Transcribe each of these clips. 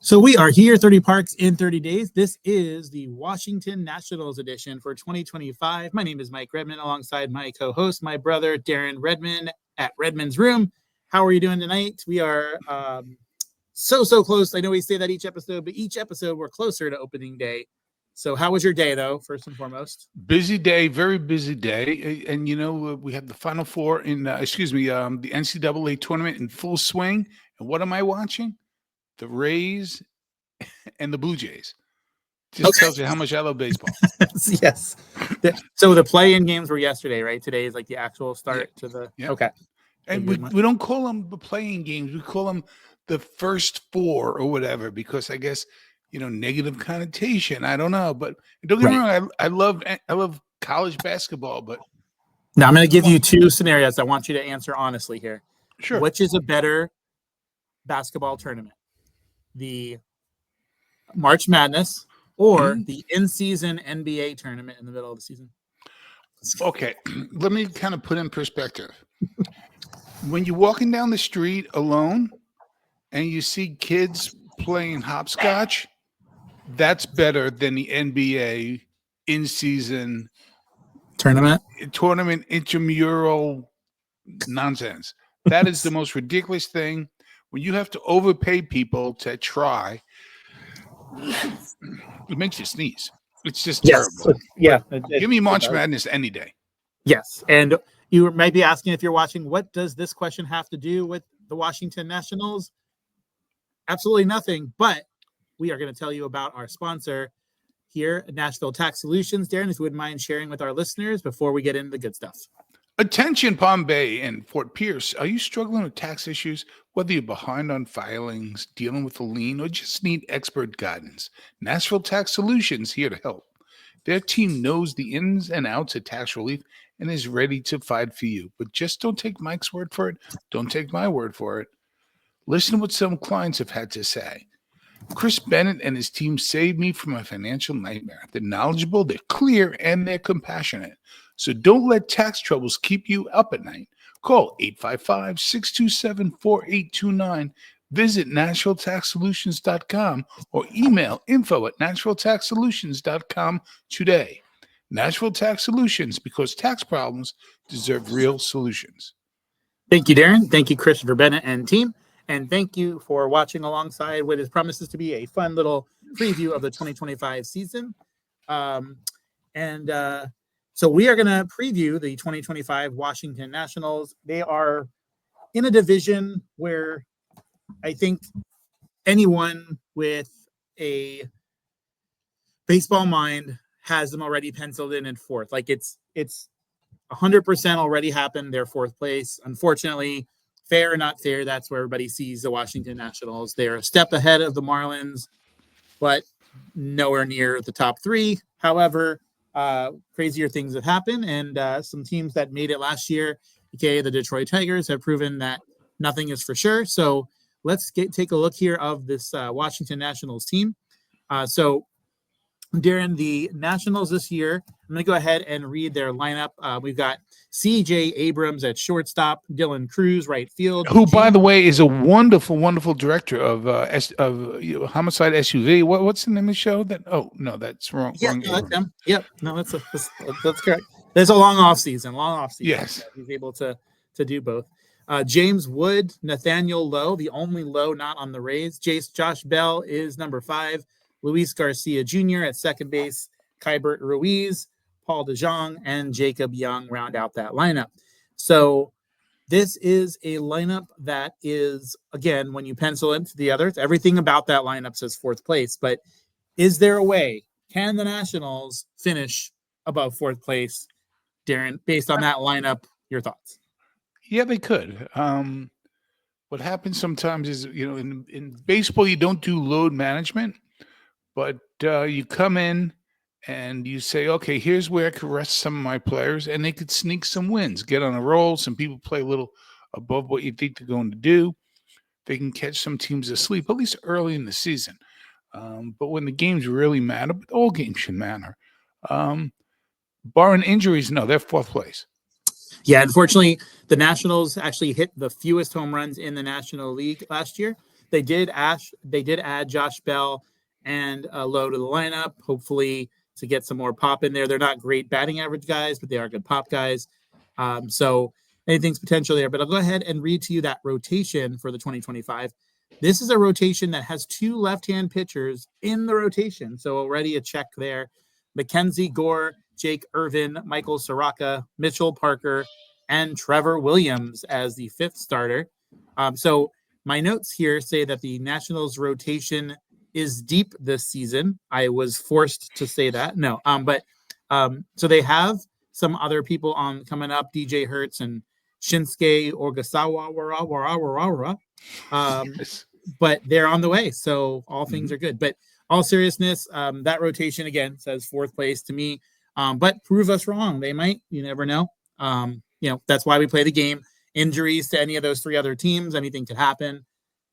So we are here, 30 Parks in 30 Days. This is the Washington Nationals edition for 2025. My name is Mike Redmond, alongside my co-host, my brother, Darren Redmond at Redmond's Room. How are you doing tonight? We are so close. I know we say that each episode, but each episode we're closer to opening day. So how was your day, though, first and foremost? Busy day, very busy day. And, we have the Final Four in, the NCAA tournament in full swing. And what am I watching? The Rays and the Blue Jays. Just tells you how much I love baseball. Yes. So the play-in games were yesterday, right? Today is like the actual start to the... Yeah. Okay. And we don't call them the playing games. We call them the first four or whatever, because I guess, negative connotation. I don't know. But don't get me wrong, I love college basketball. But now I'm going to give you two scenarios. I want you to answer honestly here. Sure. Which is a better basketball tournament? The March Madness or the in-season NBA tournament in the middle of the season? Okay, let me kind of put in perspective. When you're walking down the street alone and you see kids playing hopscotch, that's better than the NBA in-season tournament intramural nonsense. That is the most ridiculous thing. When you have to overpay people to try, it makes you sneeze. It's just terrible. Yeah. Give me March Madness any day. Yes. And you might be asking, if you're watching, what does this question have to do with the Washington Nationals? Absolutely nothing. But we are going to tell you about our sponsor here at Nashville Tax Solutions. Darren, if you wouldn't mind sharing with our listeners before we get into the good stuff. Attention, Palm Bay and Fort Pierce. Are you struggling with tax issues? Whether you're behind on filings, dealing with a lien, or just need expert guidance, Nashville Tax Solutions here to help. Their team knows the ins and outs of tax relief and is ready to fight for you. But just don't take Mike's word for it. Don't take my word for it. Listen to what some clients have had to say. Chris Bennett and his team saved me from a financial nightmare. They're knowledgeable, they're clear, and they're compassionate. So don't let tax troubles keep you up at night. Call 855-627-4829. Visit NashvilleTaxSolutions.com or email info@NashvilleTaxSolutions.com today. Nashville Tax Solutions, because tax problems deserve real solutions. Thank you, Darren. Thank you, Christopher Bennett and team. And thank you for watching alongside what is promises to be a fun little preview of the 2025 season. So we are going to preview the 2025 Washington Nationals. They are in a division where I think anyone with a baseball mind has them already penciled in fourth. Like it's 100% already happened. They're fourth place. Unfortunately, fair or not fair, that's where everybody sees the Washington Nationals. They're a step ahead of the Marlins, but nowhere near the top three. However, crazier things have happened, and some teams that made it last year, aka the Detroit Tigers, have proven that nothing is for sure. So let's take a look here of this Washington Nationals team. So Darren, the Nationals this year, I'm going to go ahead and read their lineup. We've got C.J. Abrams at shortstop, Dylan Cruz right field. Who, by the way, is a wonderful, wonderful director of Homicide SUV. What's the name of the show? No, that's wrong. Yeah, that's him. Yep, no, that's correct. There's a long off season. Yes, he's able to do both. James Wood, Nathaniel Lowe, the only Lowe not on the Rays. Josh Bell is number 5. Luis Garcia Jr. at second base, Kybert Ruiz, Paul DeJong, and Jacob Young round out that lineup. So this is a lineup that is, again, when you pencil into the others, everything about that lineup says fourth place. But is there a way? Can the Nationals finish above fourth place, Darren, based on that lineup? Your thoughts? Yeah, they could. What happens sometimes is, in baseball, you don't do load management. But you come in and you say, okay, here's where I could rest some of my players, and they could sneak some wins, get on a roll. Some people play a little above what you think they're going to do. They can catch some teams asleep, at least early in the season. But when the games really matter, but all games should matter. Barring injuries, no, they're fourth place. Yeah, unfortunately, the Nationals actually hit the fewest home runs in the National League last year. they did add Josh Bell and Lowe to the lineup, hopefully to get some more pop in there. They're not great batting average guys, but they are good pop guys. So anything's potential there. But I'll go ahead and read to you that rotation for the 2025. This is a rotation that has 2 left-hand pitchers in the rotation. So already a check there. Mackenzie Gore, Jake Irvin, Michael Soraka, Mitchell Parker, and Trevor Williams as the 5th starter. So my notes here say that the Nationals rotation is deep this season. I was forced to say that. No, so they have some other people on coming up, DJ Hertz and Shinsuke Ogasawa, but they're on the way. So all things are good. But all seriousness, that rotation again says 4th place to me. But prove us wrong. They might. You never know. That's why we play the game. Injuries to any of those 3 other teams, anything could happen.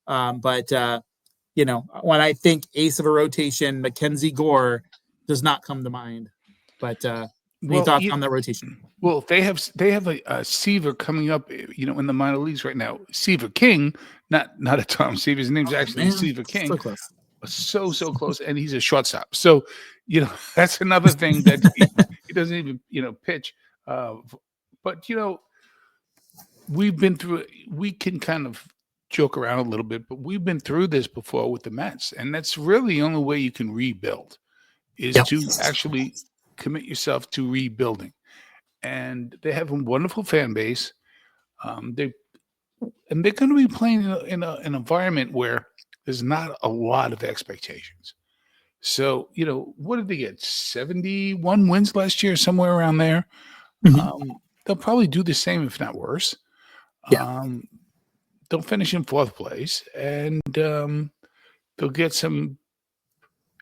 But when I think ace of a rotation, Mackenzie Gore does not come to mind. But any thoughts on that rotation? Well, they have a Seaver coming up, in the minor leagues right now. Seaver King, not a Tom Seaver. His name's actually Seaver King. So close. So close, and he's a shortstop. So that's another thing that he doesn't even pitch. But we've been through. We can kind of joke around a little bit, but we've been through this before with the Mets, and that's really the only way you can rebuild is to actually commit yourself to rebuilding. And they have a wonderful fan base. They're going to be playing in an environment where there's not a lot of expectations. So, what did they get? 71 wins last year, somewhere around there. They'll probably do the same, if not worse. They'll finish in 4th place, and they'll get some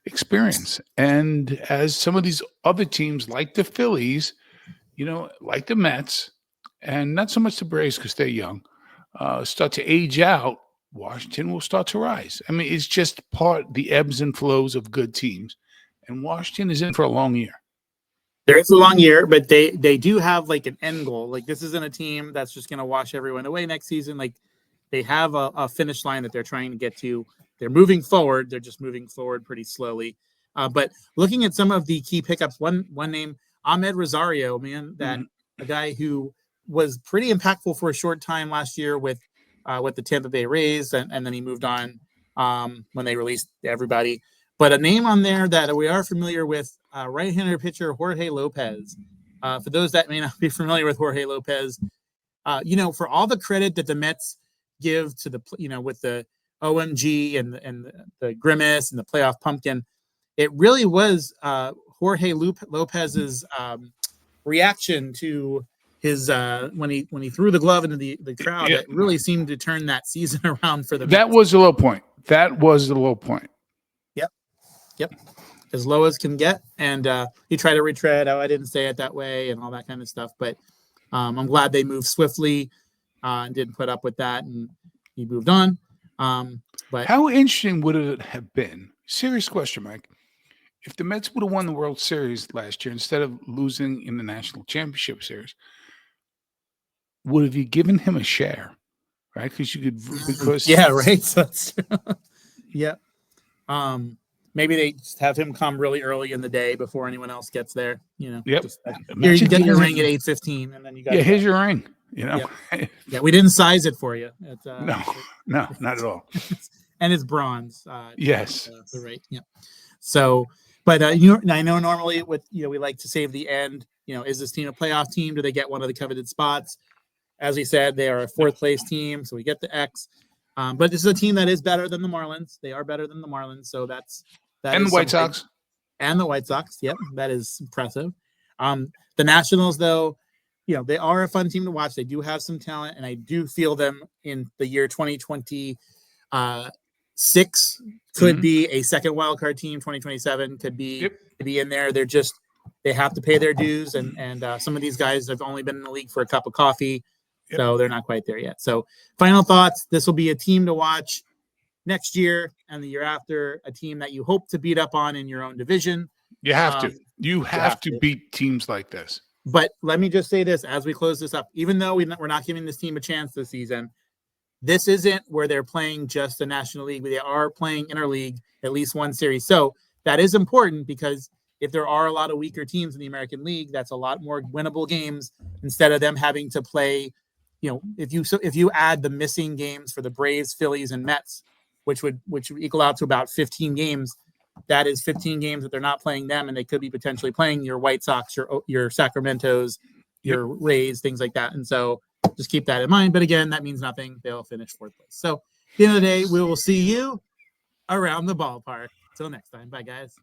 experience. And as some of these other teams, like the Phillies, like the Mets, and not so much the Braves because they're young, start to age out, Washington will start to rise. I mean, it's just the ebbs and flows of good teams. And Washington is in for a long year. There is a long year, but they do have like an end goal. Like this isn't a team that's just going to wash everyone away next season. Like they have a finish line that they're trying to get to. They're moving forward. They're just moving forward pretty slowly. But looking at some of the key pickups, one name, Ahmed Rosario, man, that a guy who was pretty impactful for a short time last year with the Tampa Bay Rays, and then he moved on when they released everybody. But a name on there that we are familiar with, right-hander pitcher Jorge Lopez. For those that may not be familiar with Jorge Lopez, for all the credit that the Mets give to the, with the OMG and the grimace and the playoff pumpkin, it really was Jorge Lopez's reaction to his when he threw the glove into the crowd that really seemed to turn that season around for the Mets. That was the low point. Yep. As low as can get. And he tried to retread. Oh, I didn't say it that way and all that kind of stuff. But I'm glad they moved swiftly and didn't put up with that. And he moved on. But how interesting would it have been? Serious question, Mike. If the Mets would have won the World Series last year instead of losing in the National Championship Series, would have you given him a share? Right? Yeah, right. So that's yeah. Maybe they just have him come really early in the day before anyone else gets there. Yep. Here you get your ring at 8:15, and then you got. Yeah, here's your ring. Yeah, we didn't size it for you. No, not at all. And it's bronze. Yes. Right. Yeah. So, but I know normally we like to save the end. Is this team a playoff team? Do they get one of the coveted spots? As we said, they are a 4th place team, so we get the X. But this is a team that is better than the Marlins. They are better than the Marlins, so that and the White Sox. And the White Sox. Yep, that is impressive. The Nationals, though, they are a fun team to watch. They do have some talent, and I do feel them in the year 2026 could be a second wild card team. 2027 could be in there. They have to pay their dues, and some of these guys have only been in the league for a cup of coffee. So they're not quite there yet. So final thoughts, this will be a team to watch next year and the year after, a team that you hope to beat up on in your own division. You have to. You have to beat teams like this. But let me just say this as we close this up. Even though we're not giving this team a chance this season, this isn't where they're playing just the National League, but they are playing interleague at least one series. So that is important because if there are a lot of weaker teams in the American League, that's a lot more winnable games instead of them having to play. If you add the missing games for the Braves, Phillies, and Mets, which would equal out to about 15 games, that is 15 games that they're not playing them, and they could be potentially playing your White Sox, your Sacramentos, your Rays, things like that. And so just keep that in mind. But again, that means nothing. They'll finish 4th place. So at the end of the day, we will see you around the ballpark. Till next time. Bye, guys.